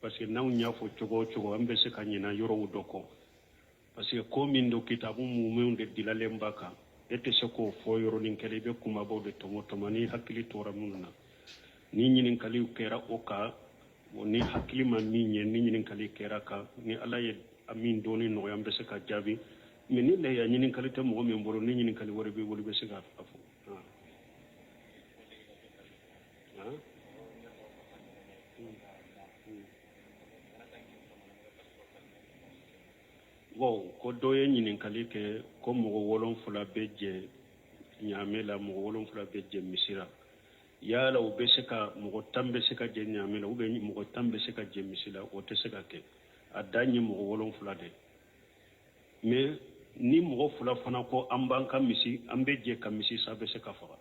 parce que naw nya fo cogo ambe se kanyina yoro wudoko parce que ko min do kitabu mumen de dilale mbaka ete se ko fo yoro nin kele be kuma bo de tomo tomani hakili tora munna ni nyinin kali kera oka ni hakili ma min ni nyinin kali kera ka ni ala ye amin doni no yambe se ka jabi mais ni le ya nyinin kali te mo men boro ni nyinin kali wori be se ka afu bon ko do ye ɲininkali kɛ ko mɔgɔ 7 bɛ jɛ ɲaame la mɔgɔ 7 bɛ jɛ misira yala u bɛ se ka mɔgɔ 10 bɛ se ka jɛ ɲaame la ou bien mɔgɔ 10 bɛ se ka jɛ misi la o tɛ se ka kɛ a dan ye mɔgɔ 7 de mais ni mɔgɔ 2 fana ko an b'an ka misi an bɛ jɛ ka misi sa bɛ se ka faga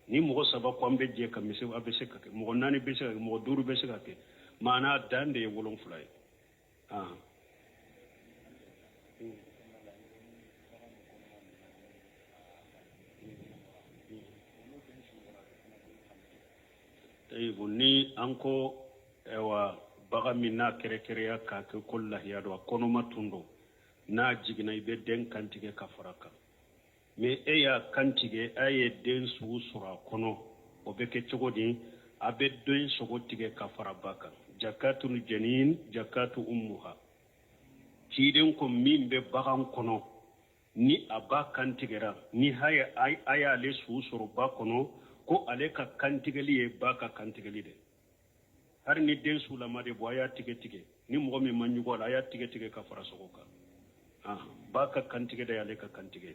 ni mɔgɔ 3 ko an bɛ jɛ ka misi a bɛ se ka kɛ mɔgɔ 4 bɛ se ka kɛ mɔgɔ 5 bɛ se ka kɛ maana dan de ye 7 ye ni an ko baga min n'a kɛrɛkɛrɛya k'a kɛ ko lahiya do a kɔnɔma tun do n'a jiginna i bɛ den kantigɛ ka fara kan mais e y'a kantigɛ a ye den sugu sɔrɔ a kɔnɔ o bɛ kɛ cogo di a bɛ den sogo tigɛ ka fara ba kan jakatul janin jakatu ummuha ciden ko min bɛ bagan kɔnɔ ni a ba kantigɛra ni a y'ale sugu sɔrɔ ba kɔnɔ ko ale ka kantigɛli ye ba ka kantigɛli de hari ni den sulama de bɔ a y'a tigɛ ni mɔgɔ min ma ɲugu a la a y'a tigɛ ka fara sogo kan ba ka kantigɛ de y'ale ka kantigɛ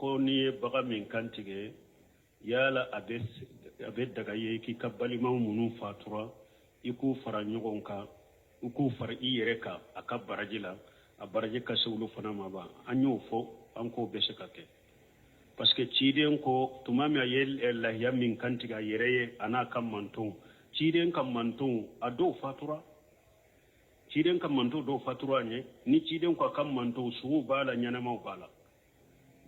ko ni ye baga min kantigɛ yala a bɛ daga ye k'i ka balimaw minnu fatura i k'u fara ɲɔgɔn kan i k'u fara i yɛrɛ kan a ka baraji la a baraji ka se olu fana ma ban an y'o fɔ an k'o bɛ se ka kɛ parce que ciden ko tuma min a ye lahiya min kantigɛ a yɛrɛ ye a n'a ka mantonw ciden ka mantonw a dɔw fatura ciden ka mantonw dɔw fatura ɲɛ ni ciden ko a ka mantonw suguw b'a la ɲɛnɛmaw b'a la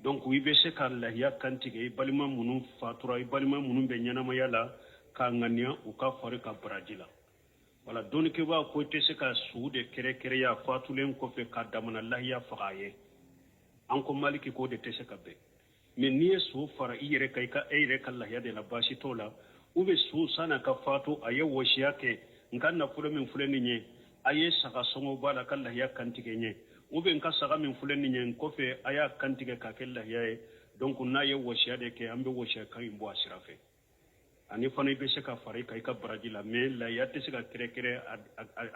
donc i bɛ se ka lahiya kantigɛ i balima minnu fatura i balima minnu bɛ ɲɛnamaya la k'a ŋaniya u ka fari ka baraji la wala dɔnnikɛbaa ko i tɛ se ka sugu de kɛrɛkɛrɛya fatulen kɔfɛ ka damana lahiya faga a ye an ko maliki k'o de tɛ se ka bɛn mais n'i ye so fara i yɛrɛ kan e yɛrɛ ka lahiya de la baasi t'o la ou bien so san'a ka fatu a ye wɔsiya kɛ n ka nafolo min filɛ nin ye a ye saga sɔngɔ b'a la ka lahiya kantigɛ ɲɛ ou bien n ka saga min filɛ nin ye n kɔfɛ a y'a kantigɛ k'a kɛ lahiya ye donc n'a ye wɔsiya de kɛ an bɛ wɔsiya kan in bɔ a sira fɛ ani fana i bɛ se ka fara i kan i ka baraji la mais lahiya tɛ se ka kɛrɛkɛrɛ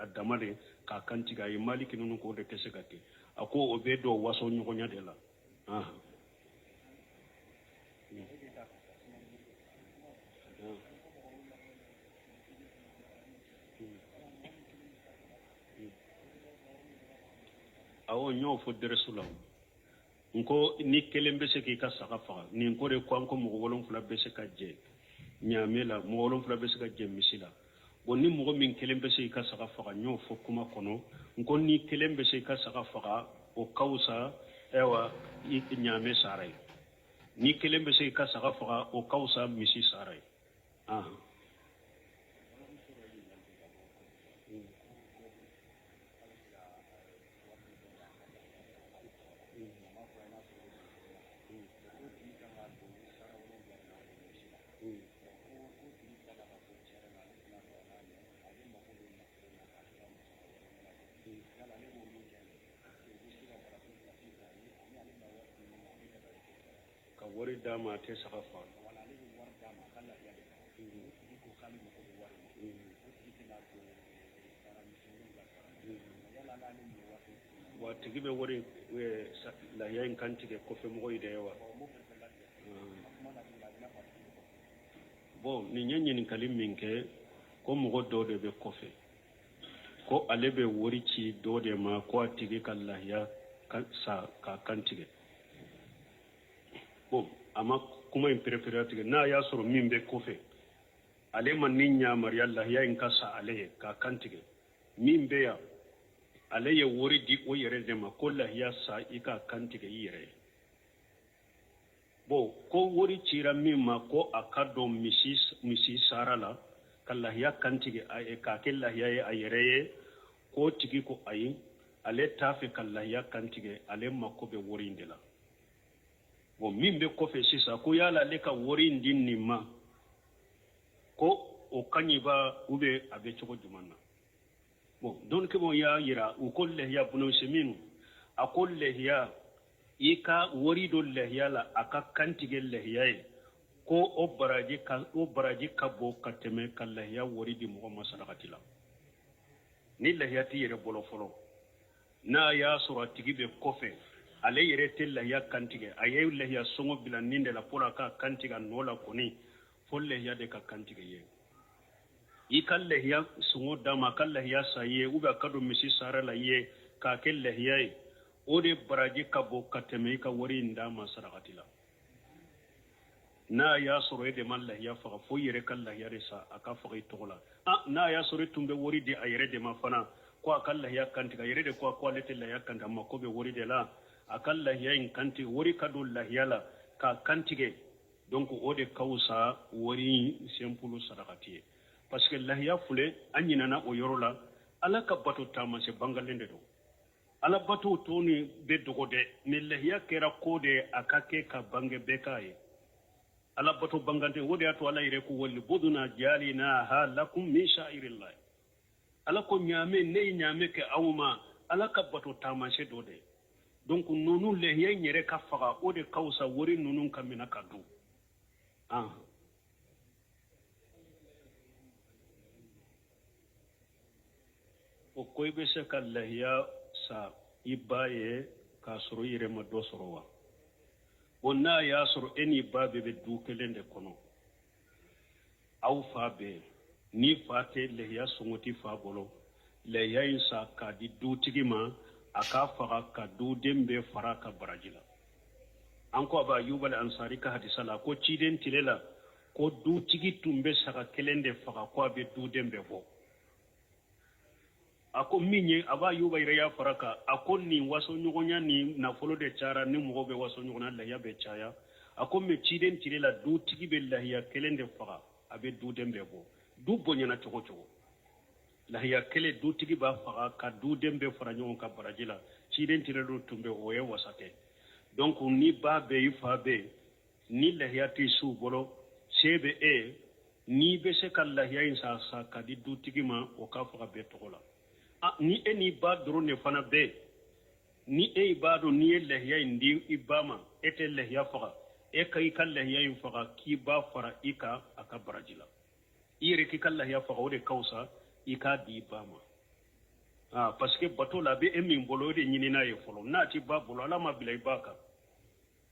a dama de k'a kantigɛ a ye maliki ninnu k'o de tɛ se ka kɛ a ko o bɛ dɔn waso ɲɔgɔnya de la awɔ n y'o fɔ dɛrɛsu la n ko ni kelen bɛ se k'i ka saga faga nin ko de ko an ko mɔgɔ 7 bɛ se ka jɛ ɲaame la mɔgɔ 7 bɛ se ka jɛ misi la bon ni mɔgɔ min kelen bɛ se k'i ka saga faga n y'o fɔ kuma kɔnɔ n ko ni kelen bɛ se k'i ka saga faga o ka wusa ɲaame sara ye ni kelen bɛ se k'i ka saga faga o ka wusa misi sara ye ka wari d'a ma a tɛ saga faga wa tigi bɛ wari lahiya in kantigɛ kɔfɛ mɔgɔ yi de wa bon nin ye ɲininkali min kɛ ko mɔgɔ dɔw de bɛ kɔfɛ ko ale bɛ wari ci dɔ de ma ko a tigi ka lahiya sa k'a kantigɛ bon a ma kuma in perefere tigɛ n'a y'a sɔrɔ min bɛ kɔfɛ ale ma ni ɲamariya lahiya in ka sa ale ye k'a kantigɛ min bɛ yan ale ye wori di o yere de ma ko lahiya sa i ka kantige i yere bo ko wori cira min ma ko a ka don misi sara la ka lahiya kantige ka ke lahiya ye a yere ye ko tigi ko ayi ale t'a fɛ ka lahiya kantige ale mako bɛ wori in de la bon min bɛ kɔfɛ sisan ko yala ale ka wori in di nin ma ko o kaɲi ba ou bien a bɛ cogo jumɛn na bon donc mo y'a yira u ko lahiya bunu seminu a ko lahiya i ka wori do lahiya la a ka kantige lahiya ye ko o baraji ka bɔ ka tɛmɛ ka lahiya wori di mɔgɔ ma sarakati la ni lahiya t'i yɛrɛ bolo fɔlɔ n'a y'a sɔrɔ a tigi bɛ kɔfɛ ale yɛrɛ tɛ lahiya kantigɛ a ye lahiya sɔngɔ bila nin de la pour a ka kantigɛ a nɔ la kɔni fo lahiya de ka kantigɛ ye i ka lahiya sɔngɔ d'a ma a ka lahiya sa ye ou bien a ka don misi sara la ye k'a kɛ lahiya ye o de baraji ka bɔ ka tɛmɛ i ka wari in d'a ma sarakati la n'a y'a sɔrɔ e de ma lahiya faga fo i yɛrɛ ka lahiya de sa a ka faga i tɔgɔ la n'a y'a sɔrɔ e tun bɛ wari di a yɛrɛ de ma fana ko a ka lahiya kantigɛ a yɛrɛ de ko ale tɛ lahiya kantigɛ a mako bɛ wari de la a ka lahiya in kantigɛ wari ka don lahiya la k'a kantigɛ donc o de ka wusa wari in simple sarakati ye parce que lahiya fule an ɲinana o yɔrɔ la ala ka bato taama se bangalen de don ala bato to ni bɛ dogo dɛ mais lahiya kɛra ko de a ka kɛ ka bange bɛɛ k'a ye ala bato bangante o de y'a to ala yɛrɛ ko wali buduna jalinaha lakum min sha'irillahi ala ko ɲaame ne ye ɲaame kɛ aw ma ala ka bato taamase dɔ de donc nunu lahiya in yɛrɛ ka faga o de ka wusa wari nunu ka minɛ ka dun o ko i bɛ se ka lahiya sa i ba ye k'a sɔrɔ i yɛrɛ ma dɔ sɔrɔ wa o n'a y'a sɔrɔ e n'i ba bɛɛ bɛ du kelen de kɔnɔ aw fa bɛɛ ni fa tɛ lahiya sɔngɔ ti fa bolo lahiya in sa k'a di dutigi ma a k'a faga ka duden bɛɛ fara ka baraji la an ko aba yubal ansari ka hadisa la ko ciden tile la ko dutigi tun bɛ saga kelen de faga ko a bɛ duden bɛɛ bɔ a ko min ye aba yuba yɛrɛ y'a fara kan a ko nin waso ɲɔgɔnya ni nafolo de cayara ni mɔgɔ bɛ waso ɲɔgɔnya lahiya bɛ caya a ko mɛ ciden tile la dutigi bɛ lahiya kelen de faga a bɛ duden bɛɛ bɔ du bonyana cogo cogo lahiya kelen dutigi b'a faga ka duden bɛɛ fara ɲɔgɔn ka baraji la ciden tile do tun bɛ o ye wasa kɛ donc ni ba bɛ i fa bɛ ni lahiya t'i su bolo se bɛ e n'i bɛ se ka lahiya in sa ka di dutigi ma o k'a faga bɛɛ tɔgɔ la ni e n'i ba dɔrɔn de fana bɛ ni e b'a dɔn n'i ye lahiya in di i ba ma e tɛ lahiya faga e ka i ka lahiya in faga k'i ba fara i ka a ka baraji la i yɛrɛ k'i ka lahiya faga o de ka wusa i k'a di i ba ma parce que bato la a bɛ e min bolo o de ɲinina ye fɔlɔ n'a ti ba bolo ala ma bila i ba kan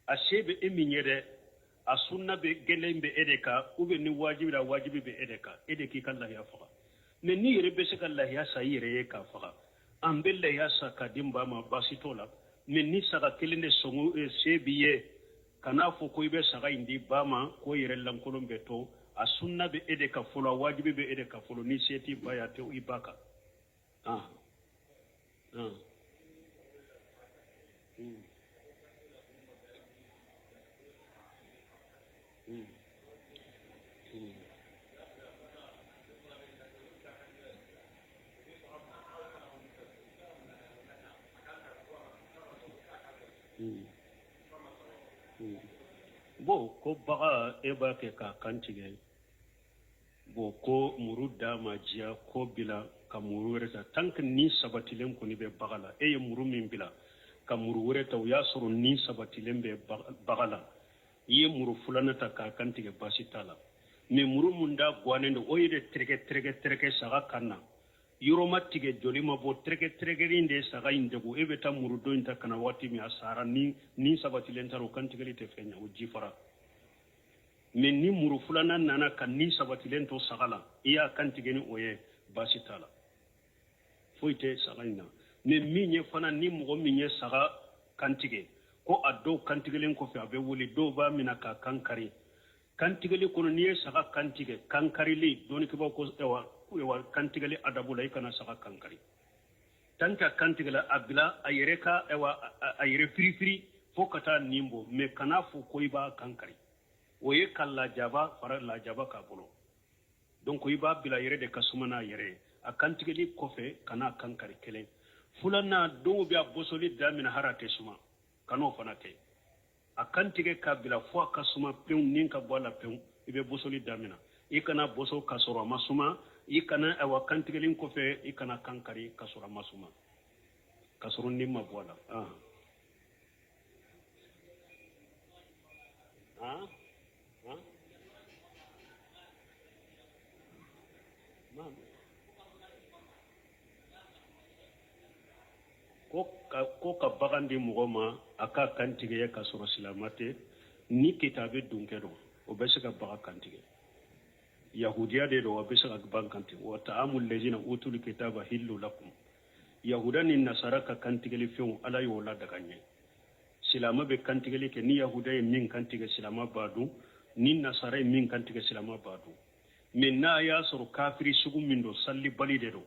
a se bɛ e min ye dɛ a sunna bɛ gɛlɛn bɛ e de kan ou bien ni wajibi la wajibi bɛ e de kan e de k'i ka lahiya faga mais ni yɛrɛ bɛ se ka lahiya sa i yɛrɛ ye k'a faga an bɛ lahiya sa ka di n ba ma baasi t'o la mais ni saga kelen de sɔngɔ se b'i ye kan'a fɔ ko i bɛ saga in di ba ma ko yɛrɛ lankolon bɛ to a sunna bɛ e de kan fɔlɔ a wajibi bɛ e de kan fɔlɔ ni se t'i ba ye a tɛ i ba kan bon ko baga e b'a kɛ k'a kantigɛ bon ko muru d'a ma diya ko bila ka muru wɛrɛ ta tant que ni sabatilen kɔni bɛ baga la e ye muru min bila ka muru wɛrɛ ta o y'a sɔrɔ ni sabatilen bɛ baga la i ye muru filanan ta k'a kantigɛ baasi t'a la mais muru mun da gannen don o ye de terikɛ saga kan na yɔrɔ ma tigɛ joli ma bɔ terikɛrin de saga in degu e bɛ taa muru dɔ in ta kana waati min a sara ni sabatilen taara o kantigɛli tɛ fɛn ɲɛ o ji fara mais ni muru filanan nana ka ni sabatilen to saga la i y'a kantigɛ ni o ye baasi t'a la foyi tɛ saga in na mais min ye fana ni mɔgɔ min ye saga kantigɛ ko a dɔw kantigɛlen kɔfɛ a bɛ wuli dɔw b'a minɛ k'a kan kari kantigɛli kɔnɔ n'i ye saga kantigɛ kan karili dɔnnikɛbaw ko kantigɛli adabu la i kana saga kan kari tanka kantigala abila ayereka ewa ayere free fo kata nimbo me kana fu koiba kankari oye kala jaba fara la jaba ka bolo donc koiba bila yere de kasumana yere akantigeli kofe kana kankari kelen fulana do bi abosoli damina harate suma kano fanate akantige ka bila fo kasuma peun ninka bola peun ibe bosoli damina ikana boso kasoro masuma ikana ewa kantigelin kofe ikana kankari kasoro masuma kasoro nimma bola ko ka bagandi mugoma aka kantige ya kasoro silamate ni kitabe dunkedo o be se ka baga kantige yahudiya de do be se ka baga kantige wa ta'amul ladina utul kitaba hillu lakum yahudani nasara ka kantige li fion ala yola daga nye silama be kantige li ke ni yahuda e min kantige silama badu ni nasara e min kantige silama badu min na ya suru kafiri sugu min do salli bali de do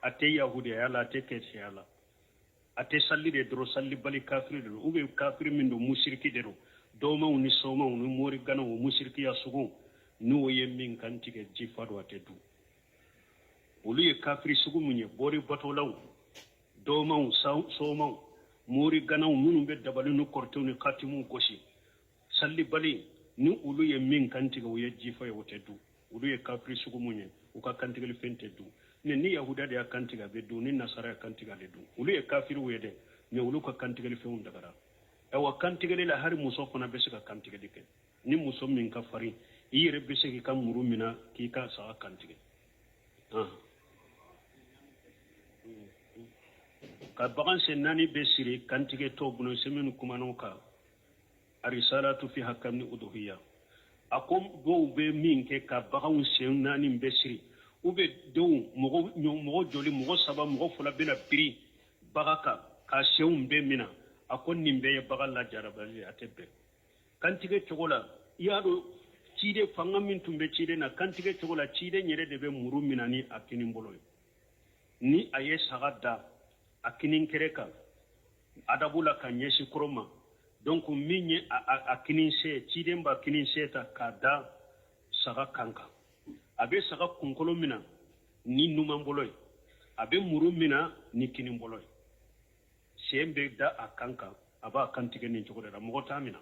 ate yahudiya ya la te ke yala ate salli de do salli bali kafiri de do ube kafiri min do mushriki de do doma uni soma uni mori gana o mushriki ya sugu nu ye min kantige jifado ate du ulu ye kafiri sugu munye bori batolaw doma soma mori gana munu be dabali nu korto ni katimu goshi salli bali ni ulu ye min kantige o ye jifa yo te du ulu ye kafiri sugu munye o ka kantige le fente du ni yahuda de kantiga be du ni nasara kantiga le du ulu ye kafiri wede ne ulu ka kantiga le feun dagara e wa kantiga le la hari muso fana be se ka kantiga dike ni muso min ka fari yire be se ka muru mina ki ka sa kantiga ka bagan se nani be siri kantiga to buno semenu kumano ka arisalatu fi hakamni uduhiya akom do be min ke ka bagan se nani be siri ube do mogo joli mogo saba mogo fula bena biri bagaka ka seum be mina akon nimbe ye bagal la jarabali atebe kantige chogola yado chide fanga min tumbe chide na kantige chogola chide nyere de be muru mina ni akini mboloy ni aye sagada akini kereka adabula kanyeshi kroma donc minye akini se chide mba akini seta kada saga kanka abe saga kunkolo mina ni numan boloy abe muru mina ni kinin boloy sembe da akanka aba kantige ni chogo da mogota mina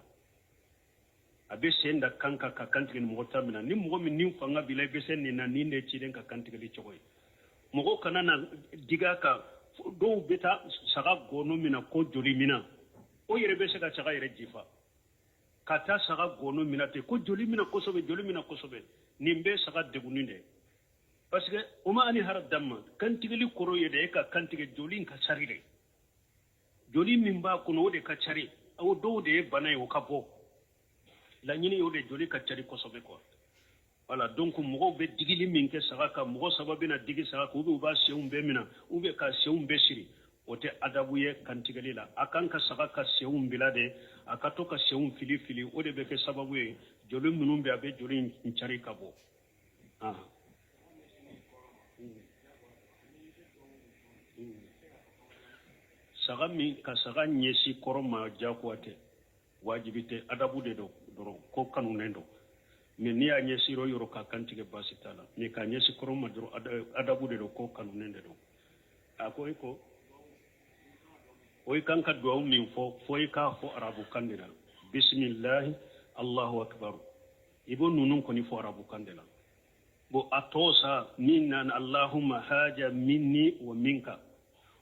abe senda kanka ka kantige ni mogota mina ni mogo min ni fanga bilay be sen ni na ni ne chiden ka kantige li chogo mogo kana na diga ka do beta saga gono mina ko joli mina o yere be sega chaga yere jifa kata saga gono mina te ko joli mina kosobe nimbe saga deguninde parce que oma ani har damma kantigeli koro yede ka kantige jolin ka charire joli mimba kuno de ka chari aw do de banay o kapo la nyini yo de joli ka chari kosobe ko wala donc mo be digili minke saga ka mo sababe na digi saga ko be ba seum be mina ube ka seum be shiri ote adabuye kantigeli la akanka saga ka seum bilade akatoka seum fili ode be ke sababu ye joli munumbe abe joli nchari kabo saga mi ka saga nyesi koroma jakwate wajibite adabu de do doro ko kanu nendo me ni ya nyesi ro yoro ka kantige basitala ni ka nyesi koroma doro adabu de do ko kanu nende do akoy ko oy kanka do min fo ka fo arabu kandira bismillah allahu akbar ibo nunun ko ni fo arabu kandela bo atosa minna allahumma haja minni wa minka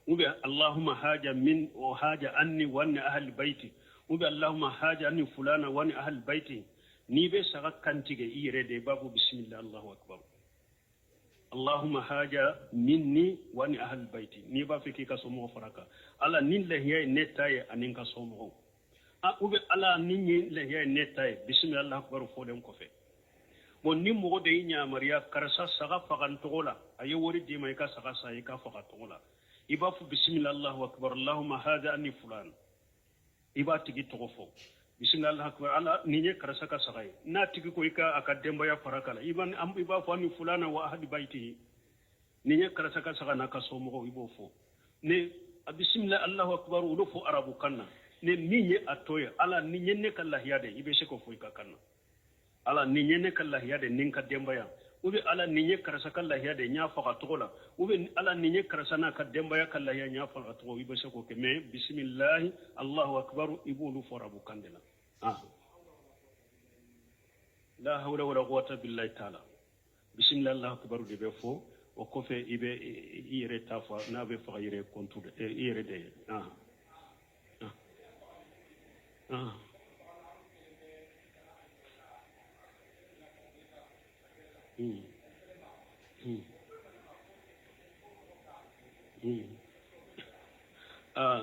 ube allahumma haja min wa haja anni wa anni ahli baiti ube allahumma haja anni fulana wa anni ahli baiti ni be saga kantige ire de babu bismillah allahu akbar allahumma haja minni wa anni ahli baiti ni ba fiki ka somo faraka ala nin lahiya netaye anin ka somo ube ala nin lahiya netaye bismillah allahu akbar fo dem ko fe bon ni mogo de nya mariya karasa saga fagan togola ayi wori di mai ka saga sai ka faga togola iba fu bismillah allahu akbar allahumma hada anni fulan iba tigi togofo bismillah allahu akbar ala ni nye karasa ka saga na tigi ko ika akademba ya farakala iban am iba fu anni fulana wa ahli baiti ni nye karasa ka saga na ka so mogo ibo fo ne bismillah allahu akbar ulo fo arabu kanna ne minye atoya ala ni nyenne kallahiya de ibe sheko fo kanna ala ni nyenne kallahiya de ninka dembaya ube ala ni nye karasa kallahiya de nya faga tola ube ala ni nye karasa na ka dembaya kallahiya nya faga to ibe sheko ke me bismillah allahu akbar ibulu fo arabu kandela la hawla wala quwwata billahi ta'ala bismillah allahu akbar de be fo o kofe ibe ire tafa na be fa ire kontu de ire de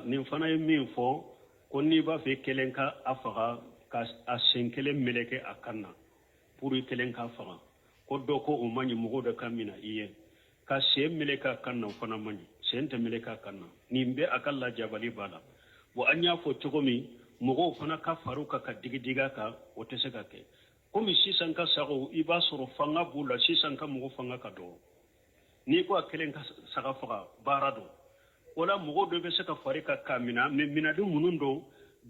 nin fana ye min fɔ ko n'i b'a fɛ kelen ka a faga ka a sen kelen meleke a kan na pour kelen ka faga ko dɔ ko o man ɲi mɔgɔw de ka mina i ye ka sen meleke a kan na o fana man ɲi sen tɛ meleke a kan na nin bɛ a ka lajabali b'a la bon an y'a fɔ cogo min mɔgɔw fana ka far'u kan ka digi a kan o tɛ se ka kɛ komi sisan ka sago i b'a sɔrɔ fanga b'u la sisan ka mɔgɔ fanga ka dɔgɔ n'i ko a kelen ka saga faga baara don wala mɔgɔ dɔ bɛ se ka fari ka k'a mina mɛ minadi minnu don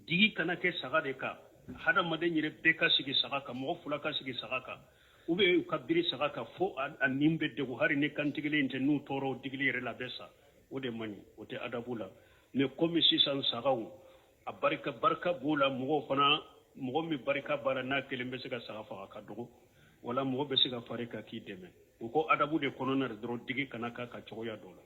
digi kana kɛ saga de kan hadamaden yɛrɛ bɛɛ ka sigi saga kan mɔgɔ fila ka sigi saga kan u bɛ u ka biri saga kan fo a nin bɛ degun hali ni kantigɛlen tɛ n'u tɔɔrɔ o digili yɛrɛ la bɛ sa o de man ɲi o tɛ adabu la mɛ komi sisan sagaw a barika b'o la mɔgɔw fana mɔgɔ min barika b'a la n'a kelen bɛ se ka saga faga ka dɔgɔ wala mɔgɔ bɛ se ka fari ka k'i dɛmɛ u ko adabu de kɔnɔna de dɔrɔn digi kana k'a ka cogoya dɔ la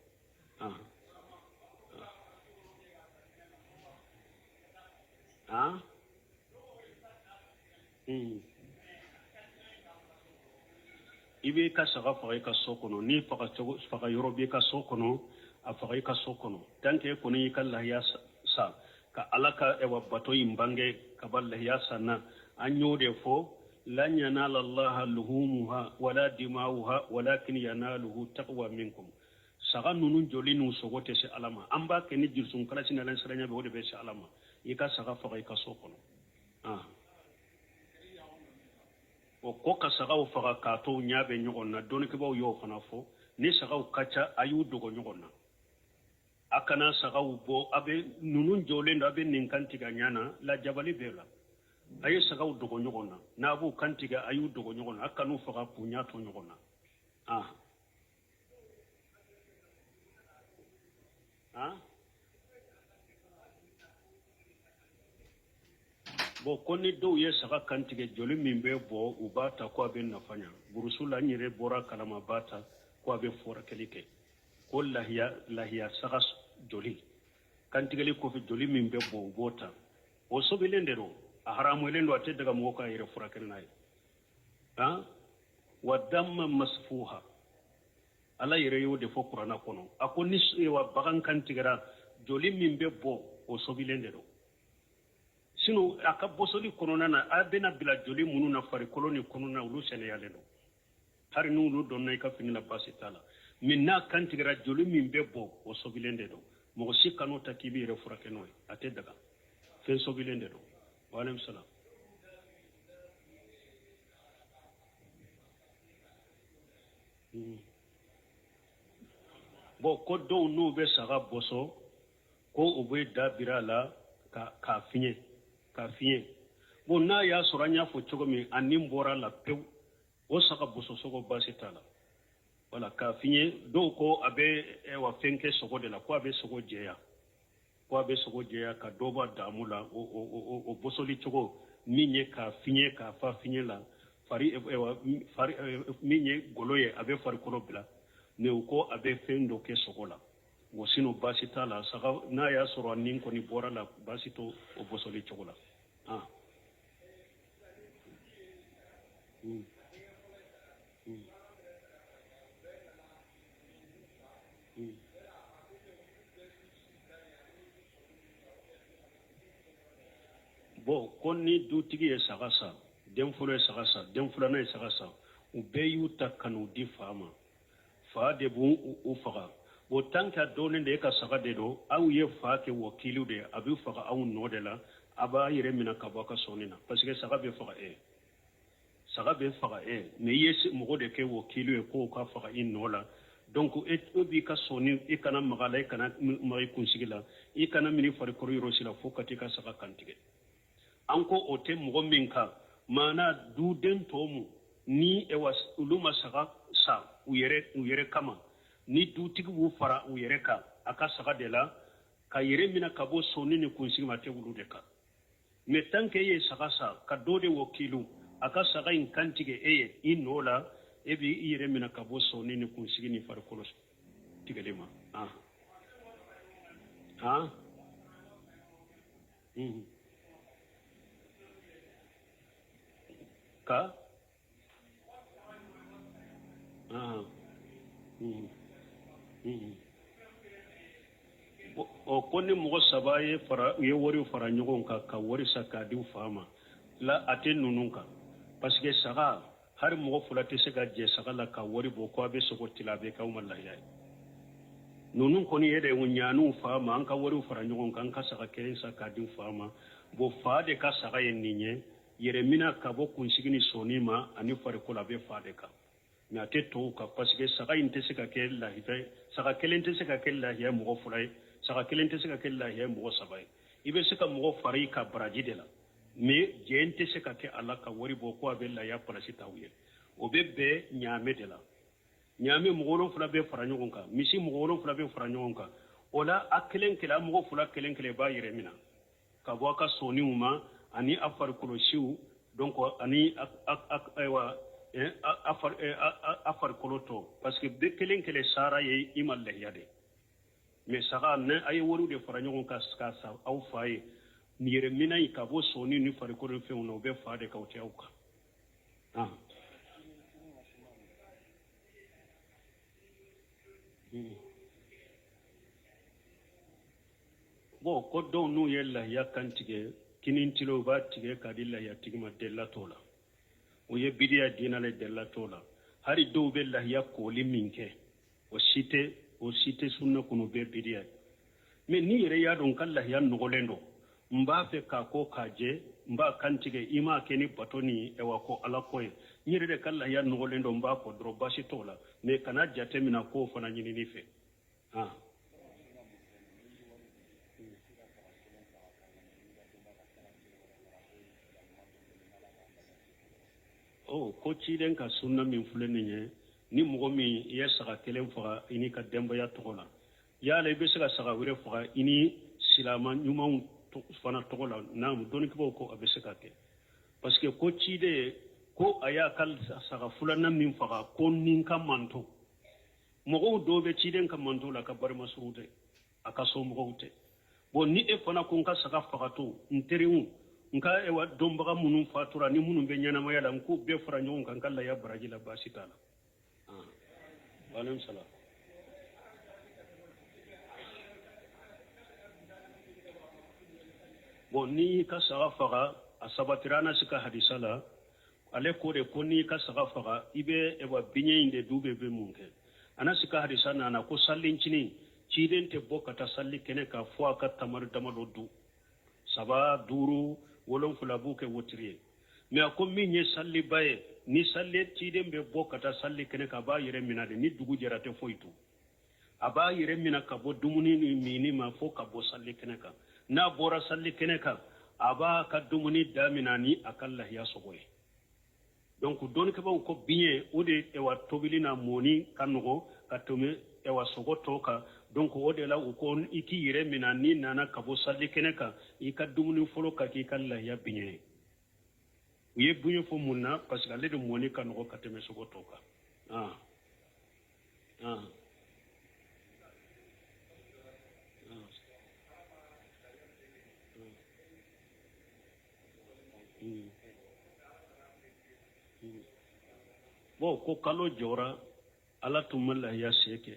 i b'i ka saga faga i ka so kɔnɔ ni faga yɔrɔ b'i ka so kɔnɔ a faga i ka so kɔnɔ tant que kɔni y'i ka lahiya sa ka ala ka bato in bange ka ba lahiya sanna an y'o de fɔ lan yanala allaha luhumuha wala dima'uha walakin yanaluhu taqwa minkum saga ninnu joli n'u sogo tɛ se ala ma an b'a kɛ ni jirisun kalasi nalen siranya bɛ o de bɛ se ala ma i ka saga faga i ka so kɔnɔ o ko ka sagaw faga k'a to ɲa bɛ ɲɔgɔn na dɔnnikɛbaw y'o fana fɔ ni sagaw ka ca a y'u dogo ɲɔgɔn na a kana sagaw bɔ a bɛ ninnu jɔlen don a bɛ nin kan tigɛ ɲa na lajabali b'e la a ye sagaw dogo ɲɔgɔn na n'a b'u kan tigɛ a y'u dogo ɲɔgɔn na a kan'u faga k'u ɲa to ɲɔgɔn na bon ko ni dɔw ye saga kan tigɛ joli min bɛ bɔ u b'a ta ko a bɛ nafa ɲa burusu la n yɛrɛ bɔra kalama b'a ta ko a bɛ furakɛli kɛ ko lahiya saga joli kan tigɛli kɔfɛ joli min bɛ bɔ u b'o ta o sobilen de don a haramulen don a tɛ daga mɔgɔw ka yɛrɛ furakɛli n'a ye wa damma masfuha ala yɛrɛ y'o de fɔ kuranna kɔnɔ a ko ni bagan kan tigɛra joli min bɛ bɔ o sobilen de don sinon a ka bɔsɔli kɔnɔna na a bɛna bila joli minnu na farikolo ni kɔnɔna olu sɛnɛyalen don hari n'olu dɔnna i ka fini na baasi t'a la mais n'a kan tigɛra joli min bɛ bɔ o sobilen de don mɔgɔ si kan'o ta k'i b'i yɛrɛ furakɛ n'o ye a tɛ daga fɛn sobilen de don waaleykum salaam bon ko dɔw n'u bɛ saga bɔsɔ ko u bɛ da biri a la k'a fiɲɛ bon n'a y'a sɔrɔ an y'a fɔ cogo min a nin bɔra la pewu o saga bɔsɔsɔgɔ baasi t'a la wala k'a fiɲɛ dɔw ko a bɛ fɛn kɛ sogo de la ko a bɛ sogo jɛya ka dɔ bɔ damu la o bɔsɔli cogo min ye k'a fiɲɛ k'a fa fiɲɛ la fari min ye golo ye a bɛ farikolo bila mais u ko a bɛ fɛn dɔ kɛ sogo la wa sinon baasi t'a la saga n'a y'a sɔrɔ a nin kɔni bɔra la baasi to o bɔsɔli cogo la bon ko ni dutigi ye saga sa den fɔlɔ ye saga sa den filanan ye saga sa u bɛɛ y'u ta kan'u di fa ma fa de b'u faga o tant que a dɔnnen de e ka saga de don aw ye fa kɛ wakiliw de a bɛ faga aw nɔ de la a b'a yɛrɛ minɛ ka bɔ a ka sɔnni na parce que saga bɛ faga mais i ye mɔgɔ de kɛ wakiliw ye k'o ka faga i nɔ la donc bi ka soni e kana magala e kana mari kunsigila e kana mini farikolo yoro sila fo kati ka saka kantige anko ote mogo minka mana du den tomu ni ewa uluma saka sa uyere kama ni du tigi wu fara uyere ka aka saka de la ka yere mina kabo soni ni kunsigima te wulu de ka me tanke ye saka sa ka dode wokilu aka saka in kantige eye inola ebi yere mina kabo soni ni kunsigi ni farikolo tigelema ka o koni mogo saba ye wari fara ɲɔgɔn kan ka wari sa k'a di fama la a tɛ ninnu kan parce que saga hari mogo fula tɛ se ka jɛ saga la ka wari bɔ ko a bɛ sogo tila a bɛ k'aw ma lahiya ye ninnu kɔni ye de ɲaaniw fama an ka wari fara ɲɔgɔn kan an ka saga kelen sa k'a di fama bon fa de ka saga ye nin ye yɛrɛmina ka bɔ kunsigi ni sɔni ma ani farikolo a bɛ fa de kan mais a tɛ tɔw kan parce que saga in tɛ se ka kɛ lahiya saga kelen tɛ se ka kɛ lahiya mɔgɔ fila ye saga kelen tɛ se ka kɛ lahiya mɔgɔ saba ye i bɛ se ka mɔgɔ fara i ka baraji de la mais jɛn tɛ se ka kɛ a la ka wari bɔ ko a bɛ lahiya palasi t'aw ye o bɛ bɛn ɲaamɛ de la ɲaamɛ mɔgɔ wolonfila bɛ fara ɲɔgɔn kan misi mɔgɔ wolonfila bɛ fara ɲɔgɔn kan o la a kelen kelen a mɔgɔ fila kelen kelen b'a yɛrɛ minɛ ka bɔ a ka sɔniw ma ani a farikolosiw donc ani a farikolo tɔ parce que bɛ kelen kelen sara ye i ma lahiya de mais saga ne a ye wariw de fara ɲɔgɔn kan ka sa aw fa ye yɛrɛ minɛ yi ka bɔ sɔni ni farikolo fɛnw na o bɛ fa de ka o tɛ aw kan bon ko dɔw n'u ye lahiya kan tigɛ kinintilo u b'a tigɛ k'a di lahiya tigi ma dɛla t'o la o ye bidiya diinɛ la dɛla t'o la hari dɔw bɛ lahiya kooli min kɛ o si tɛ sunna kɔnɔ bɛɛ bidiya ye mais ni yɛrɛ y'a dɔn ka lahiya nɔgɔlen don n b'a fɛ k'a ko k'a jɛ n b'a kan tigɛ i m'a kɛ ni bato ni ɛwa ko ala ko ye n yɛrɛ de ka lahiya nɔgɔlen don n b'a fɔ dɔrɔn baasi t'o la mais kana jate mina k'o fana ɲinini fɛ ko ciden ka sunna min filɛ nin ye ni mɔgɔ min i ye saga kelen faga i ni ka denbaya tɔgɔ la yala i bɛ se ka saga wɛrɛ faga i ni silama ɲumanw fana tɔgɔ la naam dɔnnikibaw ko a bɛ se ka kɛ parce que ko ciden ko a y'a ka saga filanan min faga ko nin ka manto mɔgɔw dɔw bɛ ciden ka manto la ka barimasow tɛ a ka somɔgɔw tɛ bon ni e fana ko n ka saga fagatɔ n teriw n ka dɔnbaga minnu fatura ni minnu bɛ ɲɛnamaya la n k'u bɛɛ fara ɲɔgɔn kan n ka lahiya baraji la baasi t'a la waaleykum salaam bon n'i ka saga faga a sabatira an na se ka hadisa la ale ko de ko n'i ka saga faga i bɛ biɲɛ in de du bɛ mun kɛ an na se ka hadisa nana ko sallencinin ciden tɛ bɔ ka taa salli kɛnɛ kan fo a ka tamari damadɔ du 7 5 7 b'u kɛ wotiri ye mais a ko min ye salliba ye ni salli ciden bɛ bɔ ka taa salli kɛnɛ kan a b'a yɛrɛ minɛ de ni dugu jɛra tɛ foyi to a b'a yɛrɛ minɛ ka bɔ dumuni ni mini ma fo ka bɔ salli kɛnɛ kan n'a bɔra salli kɛnɛ kan a b'a ka dumuni daminɛ ni a ka lahiya sogo ye donc dɔnnikɛbaw ko biɲɛ o de tobili n'a mɔni ka nɔgɔ ka tɛmɛ sogo tɔ kan donc o de la u ko i k'i yɛrɛ minɛ n'i nana ka bɔ salli kɛnɛ kan i ka dumuni fɔlɔ ka k'i ka lahiya biɲɛ ye u ye biɲɛ fɔ mun na parce que ale de mɔni ka nɔgɔ ka tɛmɛ sogo tɔ kan bon ko kalo jɔra ala tun ma lahiya se kɛ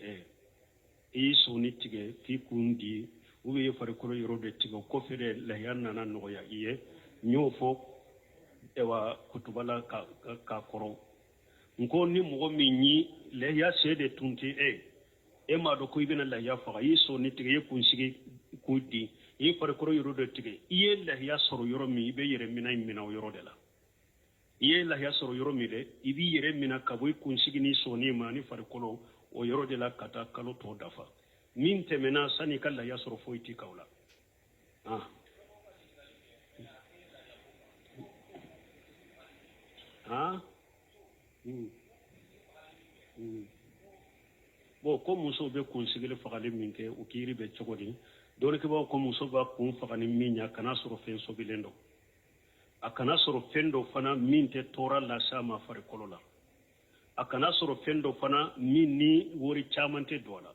i y'i sɔnni tigɛ k'i kun di ou bien i ye farikolo yɔrɔ de tigɛ o kɔfɛ de lahiya nana nɔgɔya i ye n y'o fɔ kutuba la k'a kɔrɔ n ko ni mɔgɔ min ye lahiya se de tun tɛ e m'a dɔn ko i bɛna lahiya faga i y'i sɔnni tigɛ i ye kunsigi kun di i ye farikolo yɔrɔ de tigɛ i ye lahiya sɔrɔ yɔrɔ min i bɛ yɛrɛ minɛ in minɛ o yɔrɔ de la i ye lahiya sɔrɔ yɔrɔ min dɛ i b'i yɛrɛ minɛ ka bɔ i kunsigi ni sɔnni ma ni farikolo o yoro de la kata kalo to dafa min temena sani kala yasro foyti kawla bo ko muso be kun sigile fagale minke o kiri be chogodi dole ke ba ko muso ba kun fagani minya kana soro fen so bilendo akana soro fendo fana minte tora la sama fare kolola akana soro fendo fana min ni wori chamante dola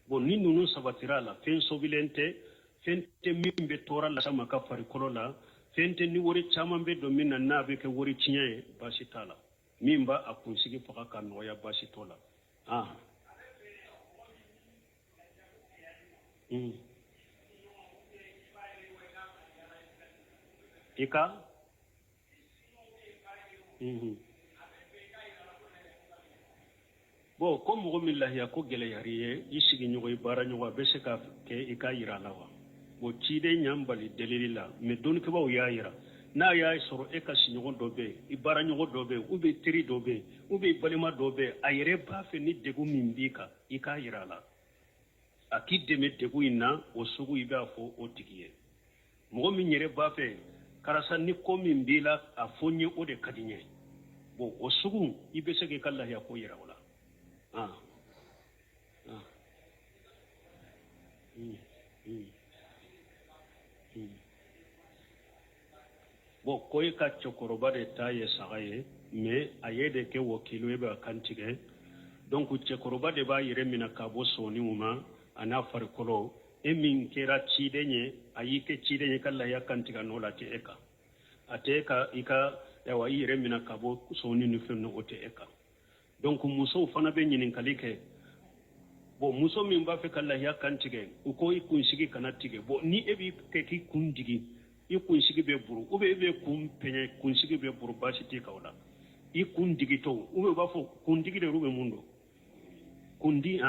bo ni nunu sabatira la fen so bilente fente mimbe tora la sama ka fare kolola fente ni wori chamambe do min na be ke wori cinye basitala mimba akunsigi faka kano ya basitola ika bo ko mo min lahiya ko gele yariye isigi nyogo ibara nyogo be se ka ke ika yira lawa bo cide nyambali delilila me don ke baw ya yira na ya soro e ka sinyogo dobe ibara nyogo dobe ube tri dobe ube balima dobe ayire ba fe ni degu mimbika ika yira la akide me degu ina o sugu iba fo o tigiye mo min yere ba fe karasa ni ko min bila a fonye o de kadinye bo o sugu ibe se ke kala ya ko yira wala bo koy ka chokoroba de taye sagaye me ayede ke wakilo ebe akantige donc chokoroba de ba yire mina kabo soni uma ana farkolo emin kera chidenye ayike chidenye kala ya kantiga nola te eka ateka ika yawa yire mina kabo soni ni fenno ote eka donc muso fana be nyinin kalike bo muso min ba fe kala ya kantige uko ikunsigi kanatige bo ni ebi ke ki kundigi ikunsigi be buru ube be kumpenye kunsigi be buru basiti kawla ikundigi to ube ba fo kundigi de rube mundo kundi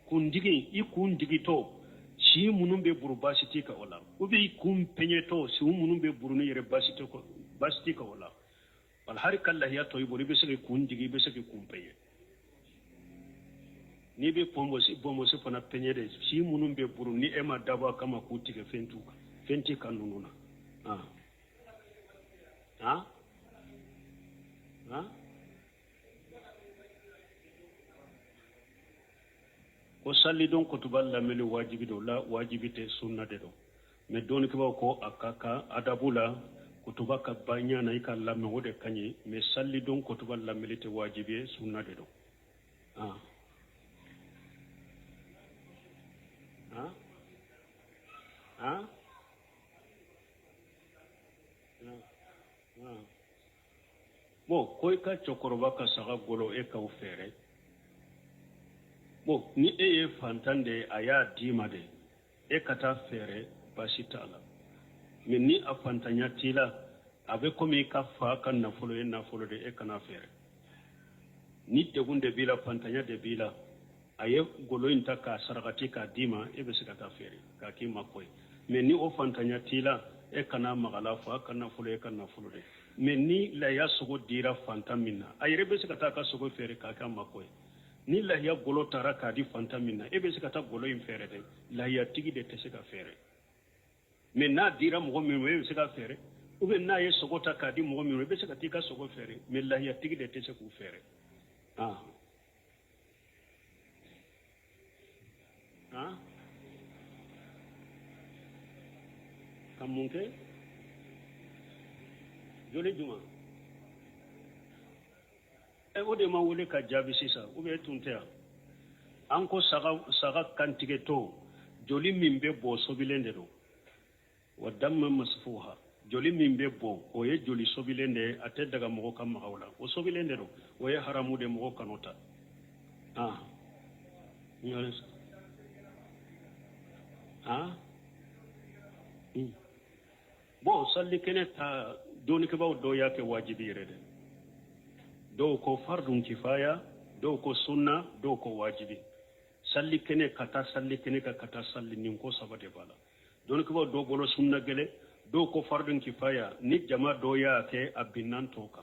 kundigi ikundigi to shi munun be buru basiti kawla ube kumpenye to shi munun be buru ne yere basiti kawla wal har kala ya to ibori be se kundigi be se kumpenye ni be bombo se fana penye de shi munun be buru ni ema daba kama kutige fenti kanununa ko salli don ko tuballa meli wajibi do la wajibi te sunna de do me don ko ko akaka adabula ko tubaka banya na ikalla me wode kanyi me salli don ko tuballa meli te wajibi sunna de do bo koy ka chokoroba ka saga golo e ka ufere bo ni e fantande aya dimade e kata fere basitala min ni afantanya tila abe komi ka fa kan na folo de e kana fere ni degunde bila fantanya de bila aye golo inta ka saragati ka dima e be sikata fere ka ki makoy min ni o fantanya tila e kana magala fa kana folo e kana folo de men ni la ya sogo dira fantamina ayre be sikata ka sogo fere ka ka makoy ni la ya golo tara ka di fantamina e be sikata golo in fere de la ya tigi de te sika fere men na dira mo mi we sika fere u be na ye sogo ta ka di mo mi we be sikata ka sogo fere men la ya tigi de te se ku fere kamunke jole juma e wode ma wole ka jabi sisa ube tuntea anko saga kantige to joli mimbe bo sobilende do wadamma masfuha joli mimbe bo o ye joli sobilende ate daga mo kam mawla o sobilende do o ye haramu de mo kanota nyores bo salli kene ta doni ke baw do yake wajibi rede do ko fardun kifaya do ko sunna do ko wajibi salli kene ka kata salli nin ko sabate bala doni ke baw do bolo sunna gele do ko fardun kifaya ni jama do yake abinan toka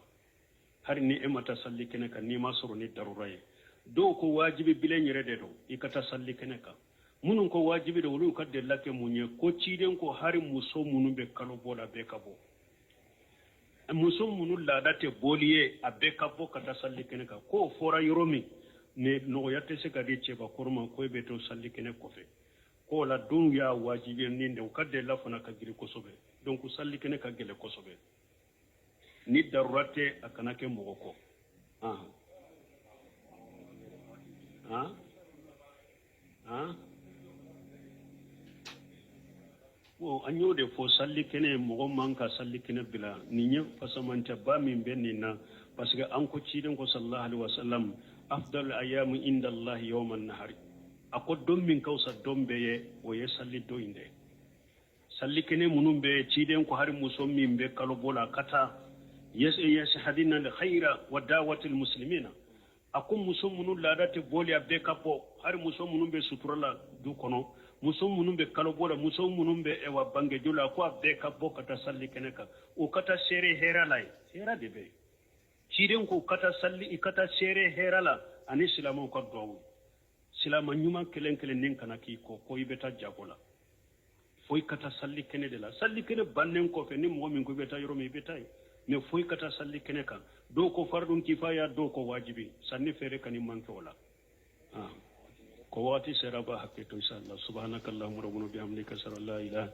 har ni emata salli kene kan ni masoro ni daruraye do ko wajibi bilen yere de do ikata salli keneka munun ko wajibi do wulu kadde lake munye ko ciden ko hari muso munun be kalo bola be kabo muso munun la date boliye abe kabo kata salli keneka ko fora yoromi ne no yatte se kadi cheba korma ko be to salli kene ko fe ko la dunya wajibi ninde kadde la fana ka giri ko sobe donc salli kene ka gele ko sobe ni darurate akana ke mogoko wo anyo de fo salli kene mogo manka salli kene bila ninye fasamanta ba min benina parce que an ko ciden ko sallallahu alaihi wasallam afdal ayam inda allah yawm an-nahar ako dom min kawsa dombe ye o ye salli do inde salli kene munum be ciden ko hari musom min be kalo bola kata yes hadina al khaira wa da'wati al muslimina akum musom munul ladate boli abbe kapo hari musom munum be suturala du kono musom munum be kalo bola musom munum be ewa bange jula ko abbe kapo kata salli kene ka o kata sere hera lay hera de be ciden ko kata salli ikata sere hera la ani silamo ko do silama nyuma kelen kelen nin kana ki ko ibeta jagola foy kata salli kene de la salli kene bannen ko fe ni mo min ko beta yoro mi betay me foy kata salli kene kan do ko fardun kifaya do ko wajibi sanni fere kan manke wala ko wati seraba hakke to inshallah subhanakallahumma rabbuna bihamdika la ilaha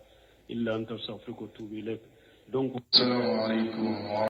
illa anta astaghfiruka wa atubu ilaik donc assalamu alaykum